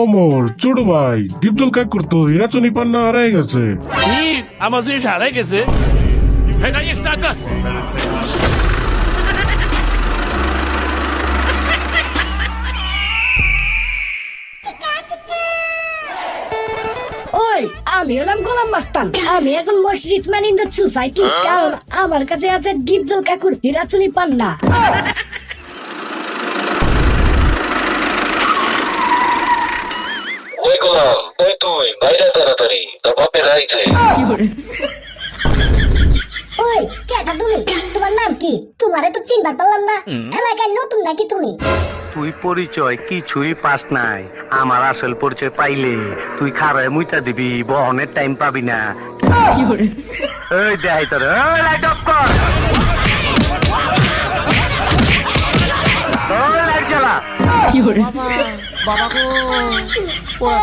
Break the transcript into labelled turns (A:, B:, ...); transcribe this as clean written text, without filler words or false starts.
A: ওমর ছোট ভাই ডিপজল কাকুর তো হিরাচনি পান্না হারাই গেছে।
B: কি আমার জিনিস হারাই গেছে? Hey, ahí está acá.
C: ওই আমি হলাম গোলাম মাস্তান। আমি এখন most rich man in the society, কারণ আমার কাছে আছে ডিপজল কাকুর হিরাচনি পান্না।
D: ওই গোলাম, ওই তুই বাইরে তাড়াতাড়ি, তোর বাপের আইছে।
E: ওই কেটা তুমি? তোমার নাম কি? তোমারে তো চিনতে পারলাম না। এলাকায় নতুন নাকি তুমি?
F: তুই পরিচয় কিছুই পাস নাই। আমার আসল পরিচয় পাইলে তুই খারায় মুইতা দিবি, বহনের টাইম পাবি না। এই দেখাই তোর, এই লাইট অফ কর, ওই লাইট জ্বালা।
G: বাবা বাবা গো, ওরা